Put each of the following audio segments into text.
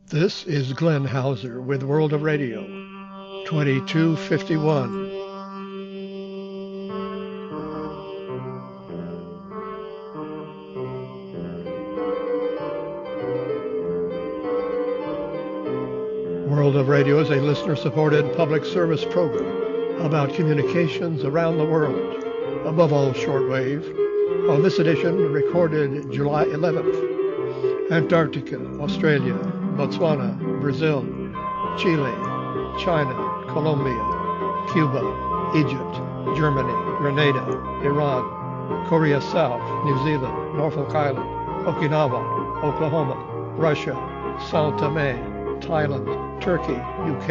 This is Glenn Hauser with World of Radio, 2251. World of Radio is a listener-supported public service program about communications around the world, above all shortwave. On this edition, recorded July 11th, Antarctica, Australia, Botswana, Brazil, Chile, China, Colombia, Cuba, Egypt, Germany, Grenada, Iran, Korea South, New Zealand, Norfolk Island, Okinawa, Oklahoma, Russia, Sao Tome, Thailand, Turkey, UK,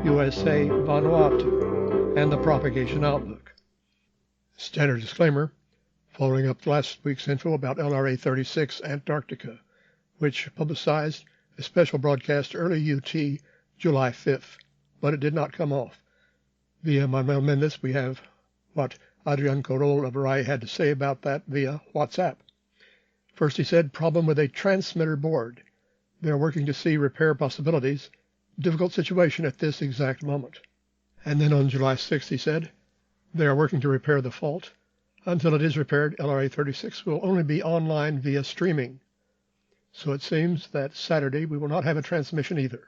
USA, Vanuatu, and the propagation outlook. Standard disclaimer, following up last week's info about LRA 36 Antarctica, which publicized a special broadcast early UT July 5th, but it did not come off. Via Manuel Mendes, we have what Adrian Corol of RAI had to say about that via WhatsApp. First, he said, problem with a transmitter board. They are working to see repair possibilities. Difficult situation at this exact moment. And then on July 6th, he said, they are working to repair the fault. Until it is repaired, LRA 36 will only be online via streaming. So it seems that Saturday we will not have a transmission either.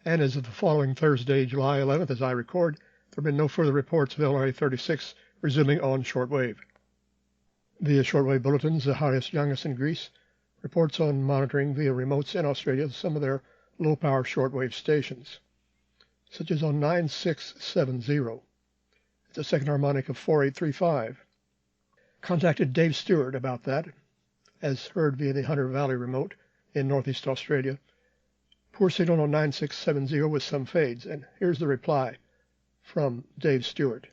And as of the following Thursday, July 11th, as I record, there have been no further reports of LRA 36 resuming on shortwave. Via shortwave bulletins, Zacharias Yangas in Greece reports on monitoring via remotes in Australia some of their low-power shortwave stations, such as on 9670. It's a second harmonic of 4835. Contacted Dave Stewart about that, as heard via the Hunter Valley remote in northeast Australia. Poor signal on 9670 with some fades, and here's the reply from Dave Stewart.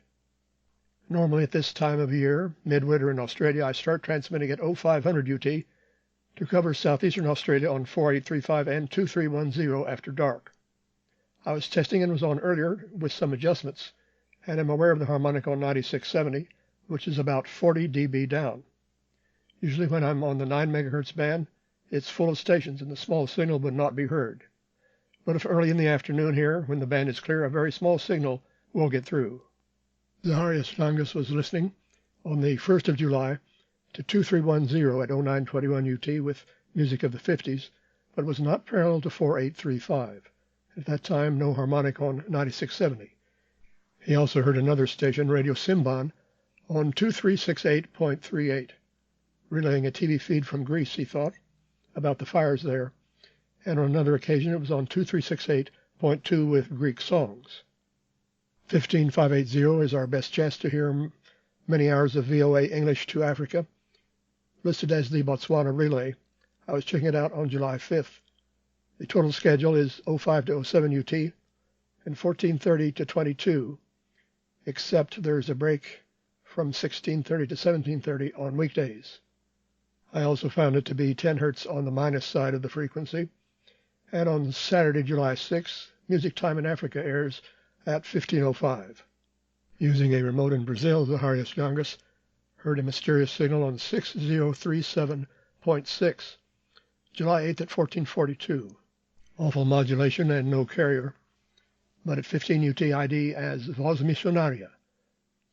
Normally at this time of year, midwinter in Australia, I start transmitting at 0500 UT to cover southeastern Australia on 4835 and 2310 after dark. I was testing and was on earlier with some adjustments, and am aware of the harmonic on 9670, which is about 40 dB down. Usually when I'm on the 9 MHz band, it's full of stations and the small signal would not be heard. But if early in the afternoon here, when the band is clear, a very small signal will get through. Zacharias Yangas was listening on the 1st of July to 2310 at 0921 UT with music of the 50s, but was not parallel to 4835. At that time, no harmonic on 9670. He also heard another station, Radio Simban, on 2368.38, relaying a TV feed from Greece, he thought, about the fires there. And on another occasion, it was on 2368.2 with Greek songs. 15580 is our best chance to hear many hours of VOA English to Africa, listed as the Botswana relay. I was checking it out on July 5th. The total schedule is 05 to 07 UT and 1430 to 22, except there's a break from 1630 to 1730 on weekdays. I also found it to be 10 Hz on the minus side of the frequency. And on Saturday, July 6th, Music Time in Africa airs at 1505. Using a remote in Brazil, Zacharias Yangas heard a mysterious signal on 6037.6, July 8th at 1442. Awful modulation and no carrier, but at 15 UT ID as Voz Missionaria.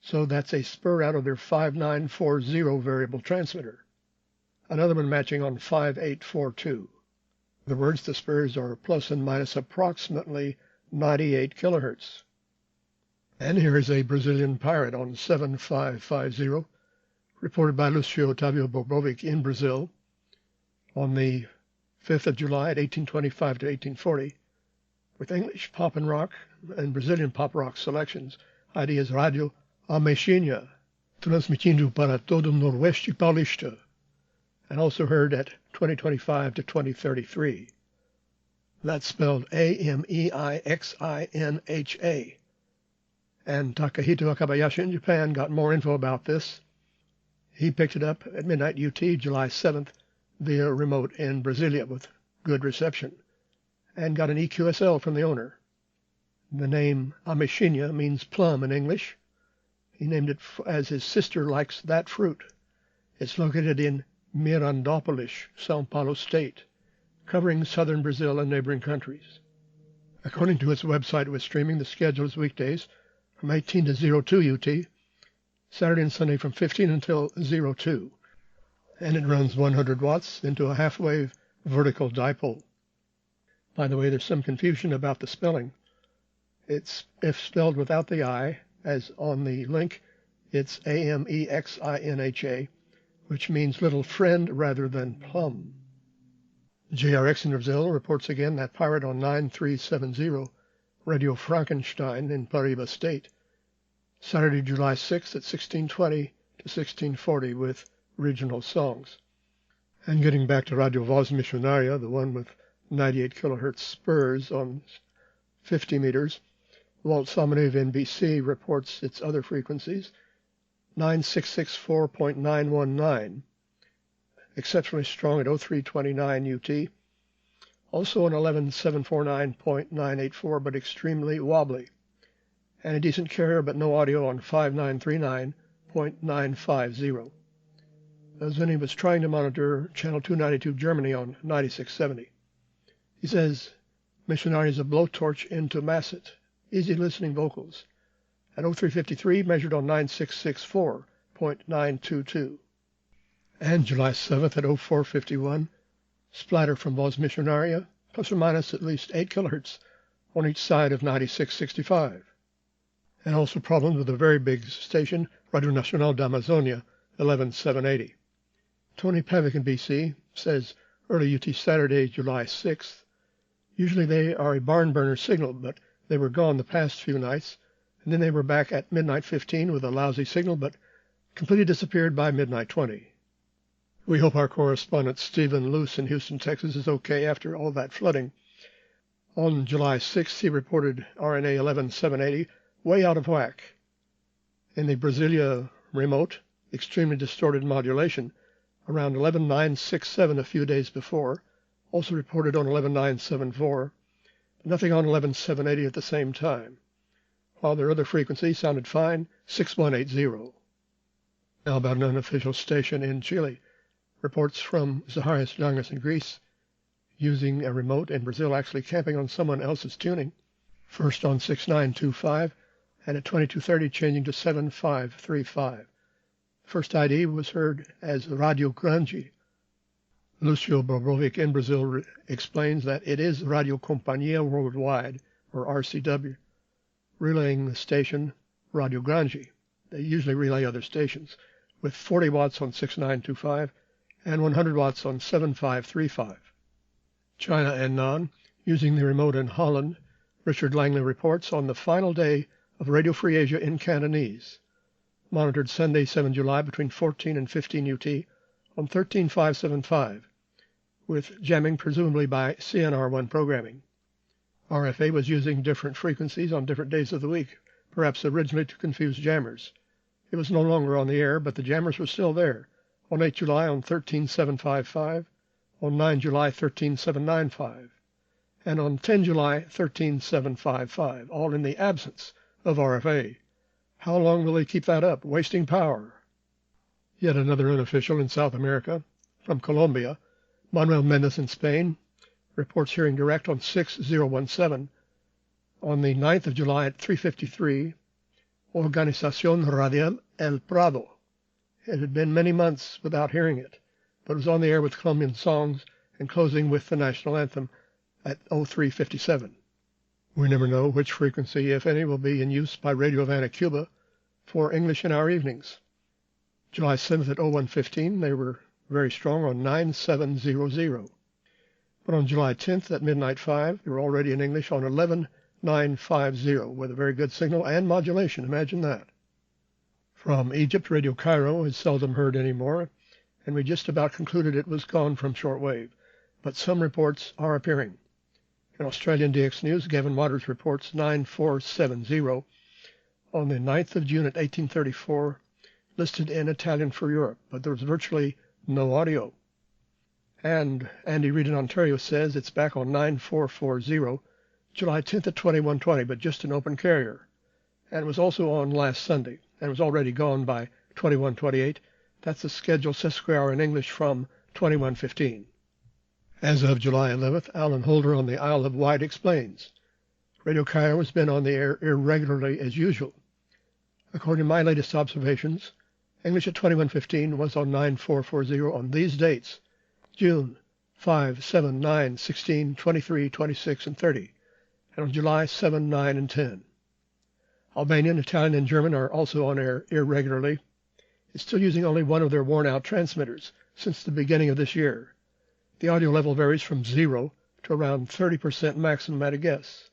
So that's a spur out of their 5940 variable transmitter. Another one matching on 5842. The words, the spurs are plus and minus approximately 98 kilohertz. And here is a Brazilian pirate on 7550, reported by Lucio Otávio Borbovic in Brazil on the 5th of July at 1825 to 1840, with English pop and rock and Brazilian pop rock selections. ID is Radio Ameixinha, transmitindo para todo o Noroeste Paulista, and also heard at 2025 to 2033. That's spelled Ameixinha. And Takahito Akabayashi in Japan got more info about this. He picked it up at midnight UT, July 7th, via remote in Brasilia with good reception, and got an EQSL from the owner. The name Ameixinha means plum in English. He named it as his sister likes that fruit. It's located in Mirandópolis, São Paulo State, covering southern Brazil and neighboring countries. According to its website, it was streaming the schedule is weekdays from 18 to 02 UT, Saturday and Sunday from 15 until 02, and it runs 100 watts into a half-wave vertical dipole. By the way, there's some confusion about the spelling. It's, if spelled without the I, as on the link, it's AMEXINHA, which means little friend rather than plum. JRX in Brazil reports again that pirate on 9370, Radio Frankenstein in Paraíba State, Saturday, July 6th at 1620 to 1640 with regional songs. And getting back to Radio Voz Missionaria, the one with 98 kilohertz spurs on 50 meters, Walt Samanev NBC reports its other frequencies, 9664.919, exceptionally strong at 0329 UT, also an 11749.984, but extremely wobbly, and a decent carrier but no audio on 5939.950. Zenny was trying to monitor channel 292 Germany on 9670. He says, Missionary is a blowtorch into Masset, easy listening vocals, at 0353 measured on 9664.922. And July 7th at 0451, splatter from Voz Missionaria, plus or minus at least 8 kilohertz on each side of 9665. And also problems with a very big station, Radio Nacional da Amazonia, 11780. Tony Pavick in BC says early UT Saturday, July 6th. Usually they are a barn burner signal, but they were gone the past few nights, and then they were back at midnight 15 with a lousy signal, but completely disappeared by midnight 20. We hope our correspondent Stephen Luce in Houston, Texas is okay after all that flooding. On July 6th, he reported RNA 11780 way out of whack. In the Brasilia remote, extremely distorted modulation, around 11967 a few days before, also reported on 11974, nothing on 11780 at the same time, while their other frequency sounded fine, 6180. Now about an unofficial station in Chile. Reports from Zacharias Langas in Greece, using a remote in Brazil, actually camping on someone else's tuning, first on 6925, and at 2230 changing to 7535. First ID was heard as Radio Grande. Lucio Bobrovic in Brazil explains that it is Radio Companhia Worldwide, or RCW, relaying the station Radio Grande. They usually relay other stations, with 40 watts on 6925 and 100 watts on 7535. China and Non, using the remote in Holland, Richard Langley reports on the final day of Radio Free Asia in Cantonese, monitored Sunday, 7 July between 14 and 15 UT on 13575, with jamming presumably by CNR1 programming. RFA was using different frequencies on different days of the week, perhaps originally to confuse jammers. It was no longer on the air, but the jammers were still there, on 8 July on 13755, on 9 July 13795, and on 10 July 13755, all in the absence of RFA. How long will they keep that up, wasting power? Yet another unofficial in South America, from Colombia, Manuel Mendez in Spain, reports hearing direct on 6017 on the 9th of July at 3:53, Organización Radial El Prado. It had been many months without hearing it, but was on the air with Colombian songs and closing with the national anthem at 0357. We never know which frequency, if any, will be in use by Radio Havana, Cuba, for English in our evenings. July 7th at 0115, they were very strong on 9700. But on July 10th at midnight 5, they were already in English on 11950 with a very good signal and modulation. Imagine that. From Egypt, Radio Cairo is seldom heard anymore, and we just about concluded it was gone from shortwave, but some reports are appearing. In Australian DX News, Gavin Waters reports 9470 on the 9th of June at 1834, listed in Italian for Europe, but there was virtually no audio. And Andy Reid in Ontario says it's back on 9440, July 10th at 2120, but just an open carrier. And it was also on last Sunday, and was already gone by 2128. That's the scheduled sesquihour in English from 2115. As of July 11th, Alan Holder on the Isle of Wight explains, Radio Cairo has been on the air irregularly as usual. According to my latest observations, English at 21:15 was on 9440 on these dates: June 5, 7, 9, 16, 23, 26, and 30, and on July 7, 9, and 10. Albanian, Italian, and German are also on air irregularly. It's still using only one of their worn-out transmitters since the beginning of this year. The audio level varies from 0 to around 30% maximum at a guess,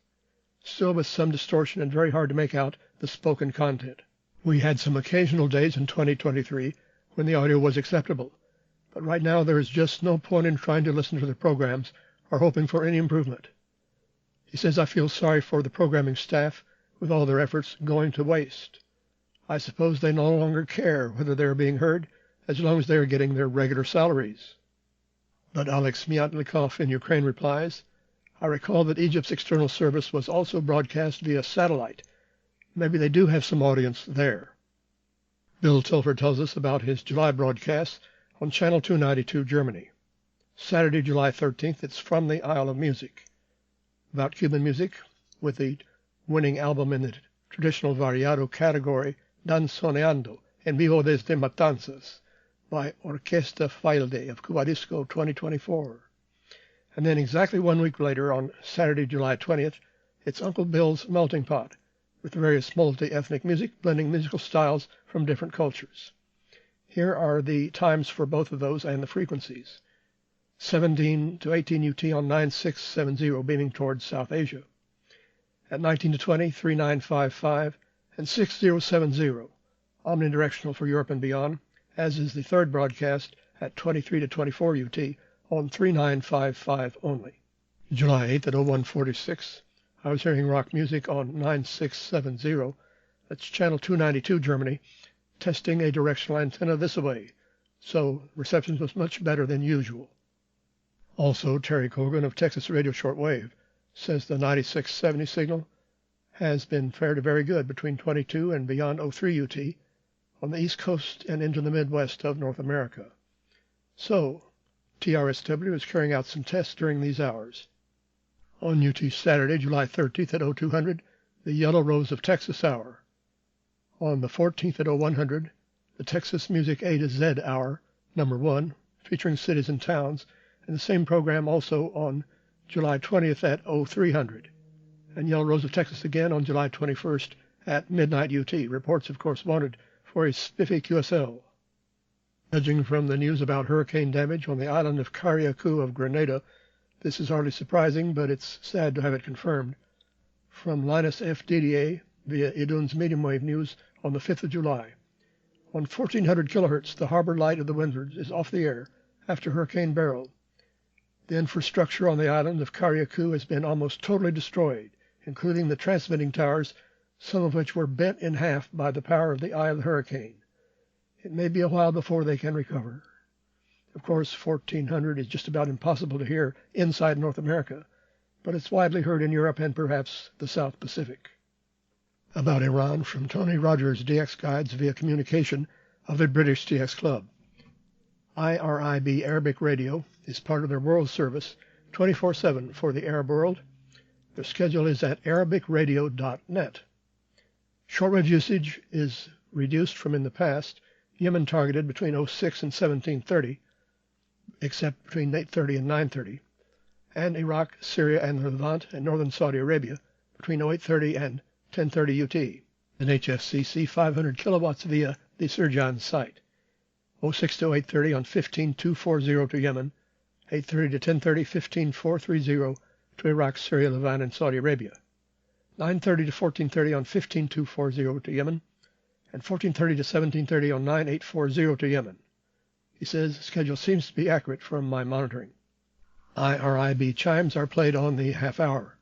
still with some distortion and very hard to make out the spoken content. We had some occasional days in 2023 when the audio was acceptable, but right now there is just no point in trying to listen to the programs or hoping for any improvement. He says, I feel sorry for the programming staff with all their efforts going to waste. I suppose they no longer care whether they are being heard as long as they are getting their regular salaries. But Alex Myatnikov in Ukraine replies, I recall that Egypt's external service was also broadcast via satellite. Maybe they do have some audience there. Bill Tilford tells us about his July broadcast on Channel 292 Germany. Saturday, July 13th, it's from the Isle of Music. About Cuban music, with the winning album in the traditional variado category, Danzoneando en Vivo desde Matanzas, by Orquesta Failde of Cuba Disco 2024. And then exactly 1 week later, on Saturday, July 20th, it's Uncle Bill's Melting Pot, with various multi-ethnic music, blending musical styles from different cultures. Here are the times for both of those and the frequencies. 17 to 18 UT on 9670, beaming towards South Asia. At 19 to 20, 3955, and 6070, omnidirectional for Europe and beyond, as is the third broadcast at 23 to 24 UT on 3955 only. July 8th at 0146, I was hearing rock music on 9670, that's Channel 292 Germany, testing a directional antenna this way, so reception was much better than usual. Also, Terry Cogan of Texas Radio Shortwave says the 9670 signal has been fared very good between 22 and beyond 03 UT on the East Coast and into the Midwest of North America. So, TRSW is carrying out some tests during these hours. On UT Saturday, July 30th at 0200, the Yellow Rose of Texas Hour. On the 14th at 0100, the Texas Music A to Z Hour, number 1, featuring cities and towns, and the same program also on July 20th at 0300, and Yellow Rose of Texas again on July 21st at midnight UT. Reports, of course, wanted for a spiffy QSL. Judging from the news about hurricane damage on the island of Carriacou of Grenada, this is hardly surprising, but it's sad to have it confirmed. From Linus F. Didier via Idun's medium wave news on the 5th of July. On 1400 kilohertz, the harbor light of the Windwards is off the air after Hurricane Beryl. The infrastructure on the island of Carriacou has been almost totally destroyed, including the transmitting towers, some of which were bent in half by the power of the eye of the hurricane. It may be a while before they can recover. Of course, 1400 is just about impossible to hear inside North America, but it's widely heard in Europe and perhaps the South Pacific. About Iran, from Tony Rogers, DX Guides via communication of the British DX Club. IRIB Arabic Radio is part of their world service 24/7 for the Arab world. Their schedule is at arabicradio.net. Shortwave usage is reduced from in the past, Yemen targeted between 06 and 1730, except between 8:30 and 9:30, and Iraq, Syria, and the Levant and northern Saudi Arabia between 08:30 and 10:30 UT. An HFCC 500 kilowatts via the Sirjan site. 06 to 8:30 on 15240 to Yemen, 8:30 to 10:30, 15430 to Iraq, Syria, Levant, and Saudi Arabia. 9:30 to 14:30 on 15240 to Yemen, and 14:30 to 17:30 on 9840 to Yemen. He says the schedule seems to be accurate from my monitoring. IRIB chimes are played on the half hour.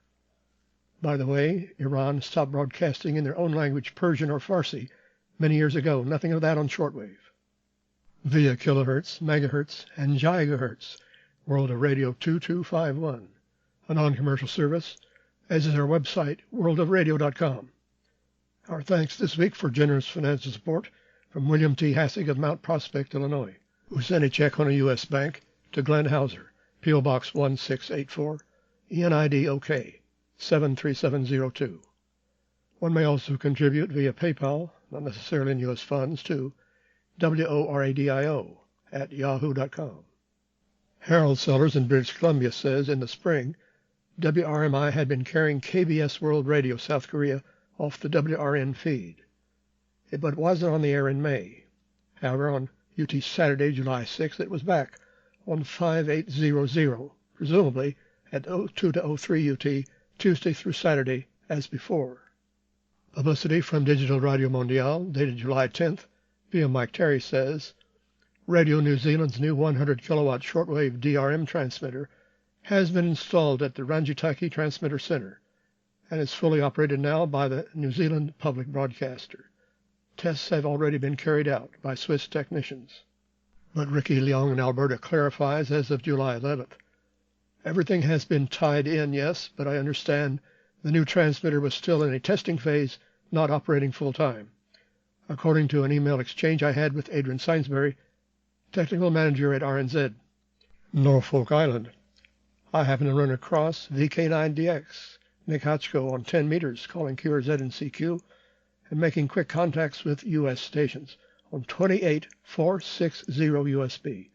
By the way, Iran stopped broadcasting in their own language, Persian or Farsi, many years ago. Nothing of that on shortwave. Via kilohertz, megahertz, and gigahertz, World of Radio 2251, a non-commercial service, as is our website, worldofradio.com. Our thanks this week for generous financial support from William T. Hassig of Mount Prospect, Illinois, who sent a check on a U.S. bank to Glenn Hauser, P.O. Box 1684, ENID OK 73702. One may also contribute via PayPal, not necessarily in U.S. funds, to WORADIO@yahoo.com. Harold Sellers in British Columbia says in the spring, WRMI had been carrying KBS World Radio South Korea off the WRN feed. But wasn't on the air in May. However, on UT Saturday, July 6th, it was back on 5800, presumably at 02 to 03 UT, Tuesday through Saturday, as before. Publicity from Digital Radio Mondiale, dated July 10th, via Mike Terry says, Radio New Zealand's new 100 kilowatt shortwave DRM transmitter has been installed at the Rangitaki Transmitter Center and is fully operated now by the New Zealand public broadcaster. Tests have already been carried out by Swiss technicians. But Ricky Leong in Alberta clarifies as of July 11th. Everything has been tied in, yes, but I understand the new transmitter was still in a testing phase, not operating full-time, according to an email exchange I had with Adrian Sainsbury, technical manager at RNZ. Norfolk Island. I happen to run across VK9DX, Nick Hotchko on 10 meters, calling QRZ and CQ, and making quick contacts with U.S. stations on 28460 USB.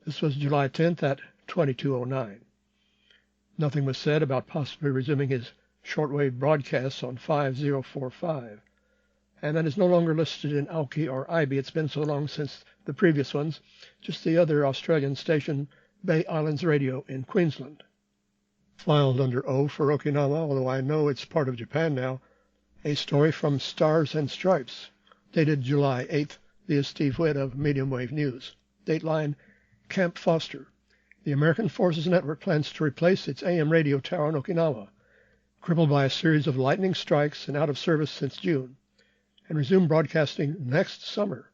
This was July 10th at 2209. Nothing was said about possibly resuming his shortwave broadcasts on 5045, and that is no longer listed in AUKI or IB. It's been so long since the previous ones, just the other Australian station, Bay Islands Radio in Queensland. Filed under O for Okinawa, although I know it's part of Japan now, a story from Stars and Stripes, dated July 8th, via Steve Witt of Medium Wave News. Dateline, Camp Foster. The American Forces Network plans to replace its AM radio tower in Okinawa, crippled by a series of lightning strikes and out of service since June, and resume broadcasting next summer.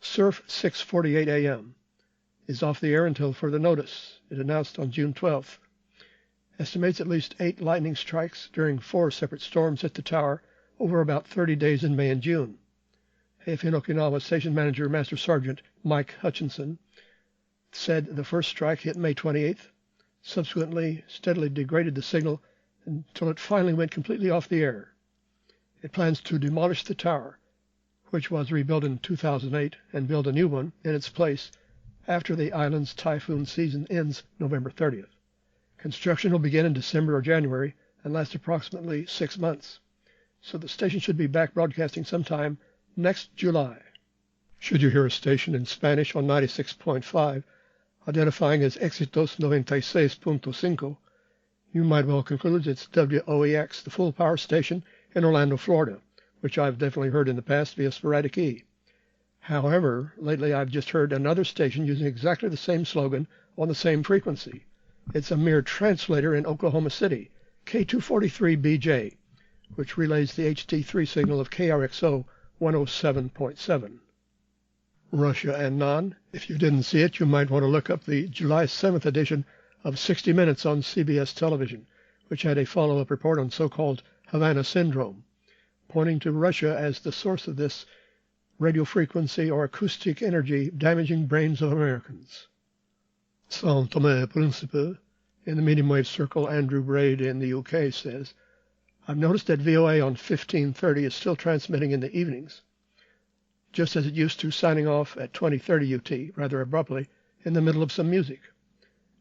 Surf 6:48 a.m. is off the air until further notice, it announced on June 12th. Estimates at least 8 lightning strikes during 4 separate storms hit the tower over about 30 days in May and June. AFN Okinawa Station Manager Master Sergeant Mike Hutchinson said the first strike hit May 28th, subsequently steadily degraded the signal until it finally went completely off the air. It plans to demolish the tower, which was rebuilt in 2008, and build a new one in its place after the island's typhoon season ends November 30th. Construction will begin in December or January and last approximately 6 months, so the station should be back broadcasting sometime next July. Should you hear a station in Spanish on 96.5 identifying as Éxitos 96.5, you might well conclude it's WOEX, the full power station in Orlando, Florida, which I've definitely heard in the past via sporadic E. However, lately I've just heard another station using exactly the same slogan on the same frequency. It's a mere translator in Oklahoma City, K243BJ, which relays the HD3 signal of KRXO 107.7. Russia and Non. If you didn't see it, you might want to look up the July 7th edition of 60 Minutes on CBS television, which had a follow-up report on so-called Havana Syndrome, pointing to Russia as the source of this radio frequency or acoustic energy damaging brains of Americans. Saint Thomas et Principe, in the medium wave circle, Andrew Braid in the UK says, I've noticed that VOA on 1530 is still transmitting in the evenings, just as it used to, signing off at 2030 UT, rather abruptly, in the middle of some music.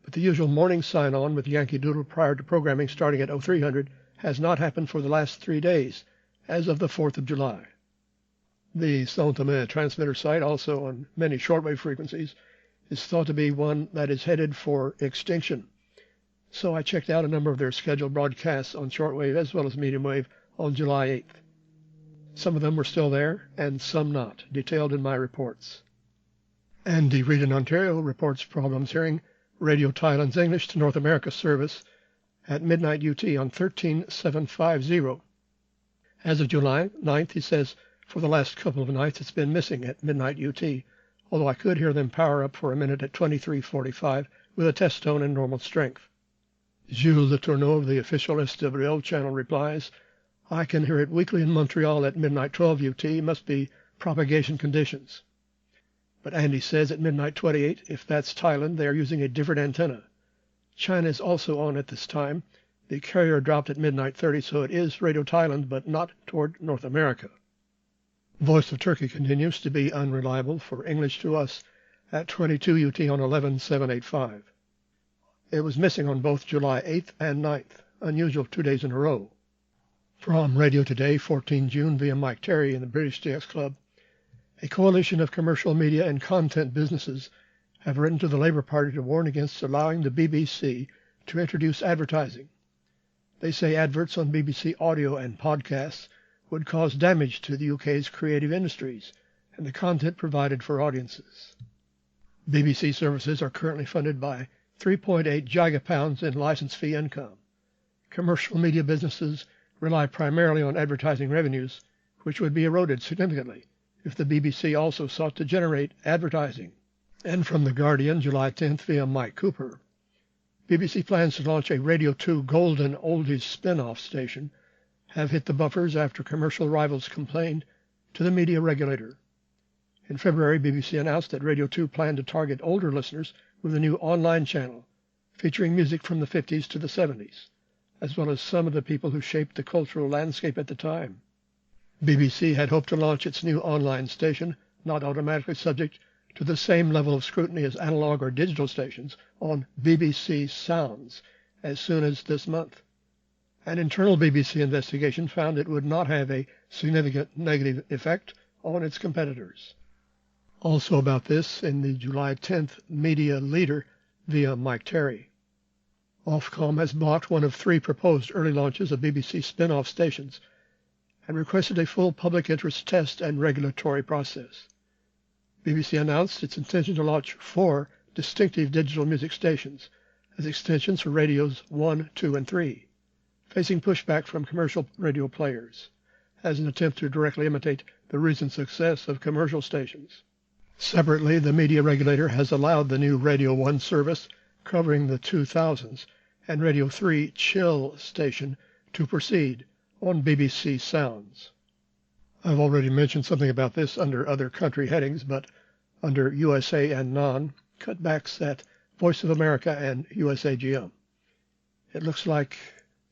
But the usual morning sign-on with Yankee Doodle prior to programming starting at 0300 has not happened for the last 3 days, as of the 4th of July. The Saint Thomas transmitter site, also on many shortwave frequencies, is thought to be one that is headed for extinction. So I checked out a number of their scheduled broadcasts on shortwave as well as medium wave on July 8th. Some of them were still there, and some not, detailed in my reports. Andy Reid in Ontario reports problems hearing Radio Thailand's English to North America service at midnight UT on 13750. As of July 9th, he says, for the last couple of nights it's been missing at midnight UT, although I could hear them power up for a minute at 2345 with a test tone and normal strength. Jules Letourneau of the official SWO channel replies, I can hear it weekly in Montreal at midnight 12 UT, must be propagation conditions. But Andy says at midnight 28, if that's Thailand, they are using a different antenna, China is also on at this time. The carrier dropped at midnight 30, so it is Radio Thailand, but not toward North America. Voice of Turkey continues to be unreliable for English to us at 22 UT on 11785. It was missing on both July 8th and 9th, unusual 2 days in a row. From Radio Today, 14 June, via Mike Terry in the British DX Club, a coalition of commercial media and content businesses have written to the Labour Party to warn against allowing the BBC to introduce advertising. They say adverts on BBC audio and podcasts would cause damage to the UK's creative industries and the content provided for audiences. BBC services are currently funded by 3.8 gigapounds in license fee income. Commercial media businesses rely primarily on advertising revenues, which would be eroded significantly if the BBC also sought to generate advertising. And from The Guardian, July 10th, via Mike Cooper, BBC plans to launch a Radio 2 Golden Oldies spin-off station have hit the buffers after commercial rivals complained to the media regulator. In February, BBC announced that Radio 2 planned to target older listeners with a new online channel featuring music from the 50s to the 70s, as well as some of the people who shaped the cultural landscape at the time. BBC had hoped to launch its new online station, not automatically subject to the same level of scrutiny as analog or digital stations, on BBC Sounds as soon as this month. An internal BBC investigation found it would not have a significant negative effect on its competitors. Also about this in the July 10th Media Leader via Mike Terry. Ofcom has blocked one of 3 proposed early launches of BBC spin-off stations and requested a full public interest test and regulatory process. BBC announced its intention to launch 4 distinctive digital music stations as extensions for radios 1, 2, and 3, facing pushback from commercial radio players, as an attempt to directly imitate the recent success of commercial stations. Separately, the media regulator has allowed the new Radio 1 service covering the 2000s and Radio 3 Chill station to proceed on BBC Sounds. I've already mentioned something about this under other country headings, but under USA and Non, cutbacks at Voice of America and USAGM. It looks like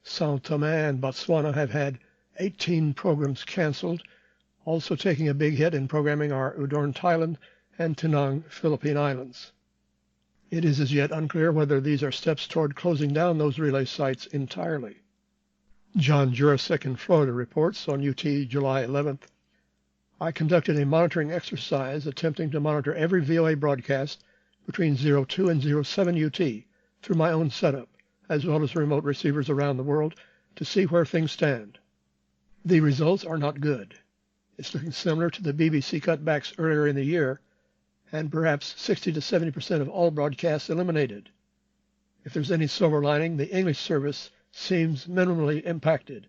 Sao Tome and Botswana have had 18 programs canceled, also taking a big hit in programming are Udon, Thailand, and Tinang, Philippine Islands. It is as yet unclear whether these are steps toward closing down those relay sites entirely. John Jurasek in Florida reports on UT July 11th, I conducted a monitoring exercise attempting to monitor every VOA broadcast between 02 and 07 UT through my own setup, as well as remote receivers around the world, to see where things stand. The results are not good. It's looking similar to the BBC cutbacks earlier in the year, and perhaps 60 to 70% of all broadcasts eliminated. If there's any silver lining, the English service seems minimally impacted,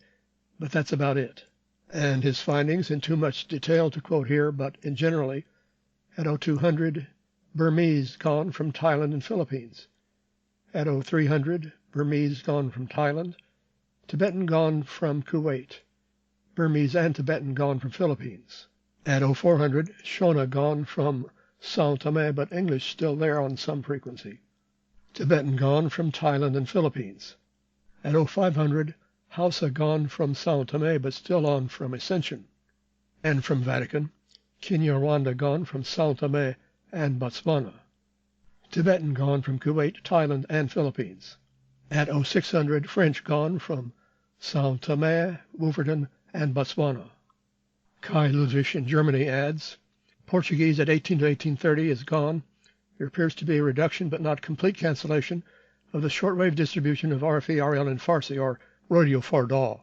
but that's about it. And his findings, in too much detail to quote here, but in generally, at 0200, Burmese gone from Thailand and Philippines. At 0300, Burmese gone from Thailand. Tibetan gone from Kuwait. Burmese and Tibetan gone from Philippines. At 0400, Shona gone from Sao Tome, but English still there on some frequency. Tibetan gone from Thailand and Philippines. At 0500, Hausa gone from Sao Tome, but still on from Ascension. And from Vatican, Kinyarwanda gone from Sao Tome and Botswana. Tibetan gone from Kuwait, Thailand, and Philippines. At 0600, French gone from Sao Tome, Wolverton, and Botswana. Kai Ludwig in Germany adds, Portuguese at 18 to 1830 is gone. There appears to be a reduction but not complete cancellation of the shortwave distribution of RFE, RL, and Farsi, or Radio Farda.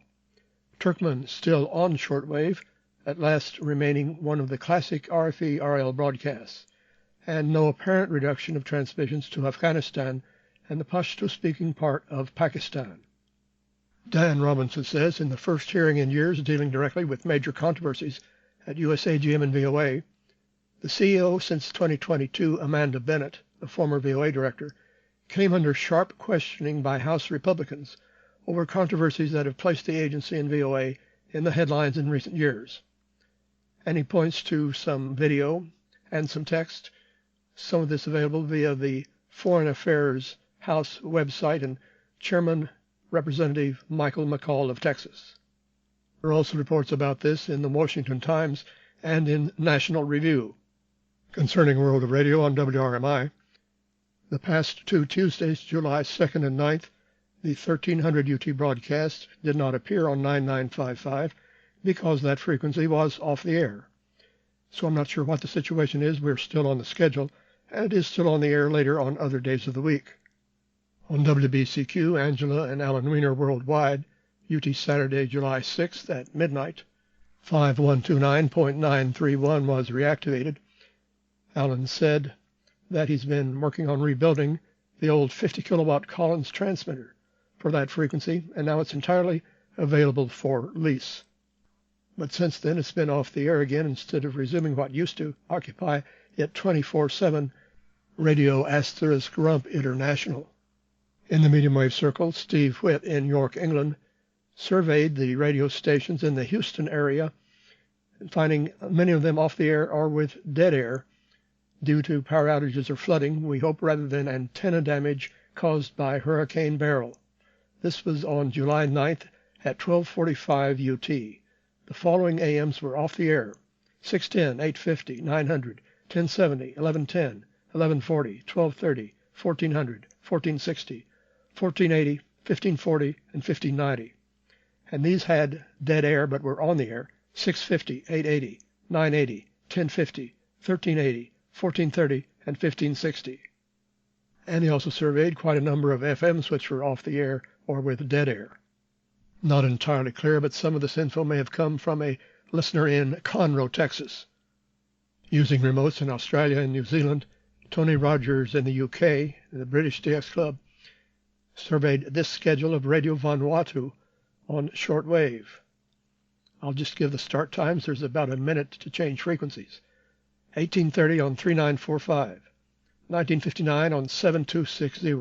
Turkmen still on shortwave, at last remaining one of the classic RFE, RL broadcasts, and no apparent reduction of transmissions to Afghanistan and the Pashto-speaking part of Pakistan. Dan Robinson says, in the first hearing in years dealing directly with major controversies at USAGM and VOA, the CEO since 2022, Amanda Bennett, the former VOA director, came under sharp questioning by House Republicans over controversies that have placed the agency and VOA in the headlines in recent years. And he points to some video and some text, some of this available via the Foreign Affairs House website and Chairman Representative Michael McCall of Texas. There are also reports about this in the Washington Times and in National Review. Concerning World of Radio on WRMI, the past 2 Tuesdays, July 2nd and 9th, the 1300 UT broadcast did not appear on 9955 because that frequency was off the air. So I'm not sure what the situation is. We're still on the schedule, and it is still on the air later on other days of the week. On WBCQ, Angela and Alan Weiner Worldwide, UT Saturday, July 6th at midnight, 5129.931 was reactivated. Alan said that he's been working on rebuilding the old 50 kilowatt Collins transmitter for that frequency, and now it's entirely available for lease. But since then, it's been off the air again instead of resuming what used to occupy it 24/7, Radio * Rump International. In the medium wave circle, Steve Whitt in York, England, surveyed the radio stations in the Houston area, and finding many of them off the air or with dead air due to power outages or flooding, we hope, rather than antenna damage caused by Hurricane Beryl. This was on July 9th at 12:45 UT. The following AMs were off the air: 610, 850, 900, 1070, 1110, 1140, 1230, 1400, 1460, 1480, 1540, and 1590. And these had dead air but were on the air: 650, 880, 980, 1050, 1380, 1430, and 1560. And he also surveyed quite a number of FMs which were off the air or with dead air. Not entirely clear, but some of this info may have come from a listener in Conroe, Texas. Using remotes in Australia and New Zealand, Tony Rogers in the UK, the British DX Club, surveyed this schedule of Radio Vanuatu on shortwave. I'll just give the start times. There's about a minute to change frequencies. 1830 on 3945, 1959 on 7260,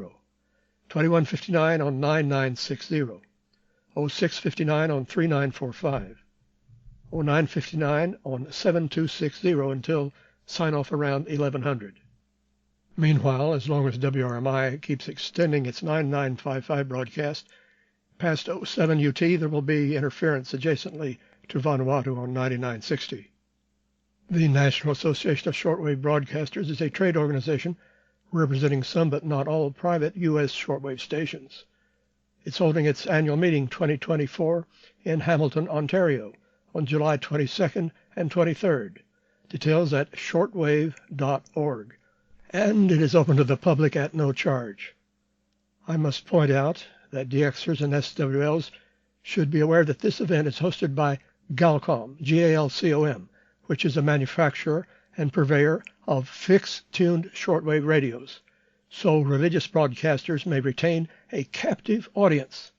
2159 on 9960, 0659 on 3945, 0959 on 7260 until sign off around 1100. Meanwhile, as long as WRMI keeps extending its 9955 broadcast past 07 UT, there will be interference adjacently to Vanuatu on 9960. The National Association of Shortwave Broadcasters is a trade organization representing some but not all private U.S. shortwave stations. It's holding its annual meeting 2024 in Hamilton, Ontario on July 22nd and 23rd. Details at shortwave.org. And it is open to the public at no charge. I must point out that DXers and SWLs should be aware that this event is hosted by Galcom, G-A-L-C-O-M, which is a manufacturer and purveyor of fixed-tuned shortwave radios, so religious broadcasters may retain a captive audience.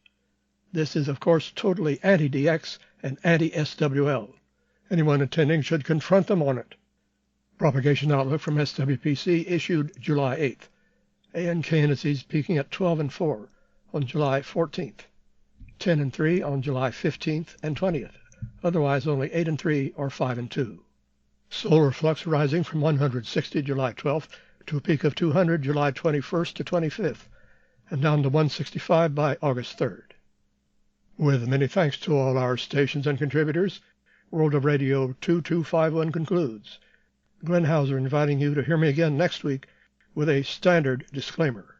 This is, of course, totally anti-DX and anti-SWL. Anyone attending should confront them on it. Propagation outlook from SWPC issued July 8th. ANK indices peaking at 12 and 4 on July 14th, 10 and 3 on July 15th and 20th, otherwise only 8 and 3 or 5 and 2. Solar flux rising from 160 July 12th to a peak of 200 July 21st to 25th, and down to 165 by August 3rd. With many thanks to all our stations and contributors, World of Radio 2251 concludes. Glenn Hauser inviting you to hear me again next week with a standard disclaimer.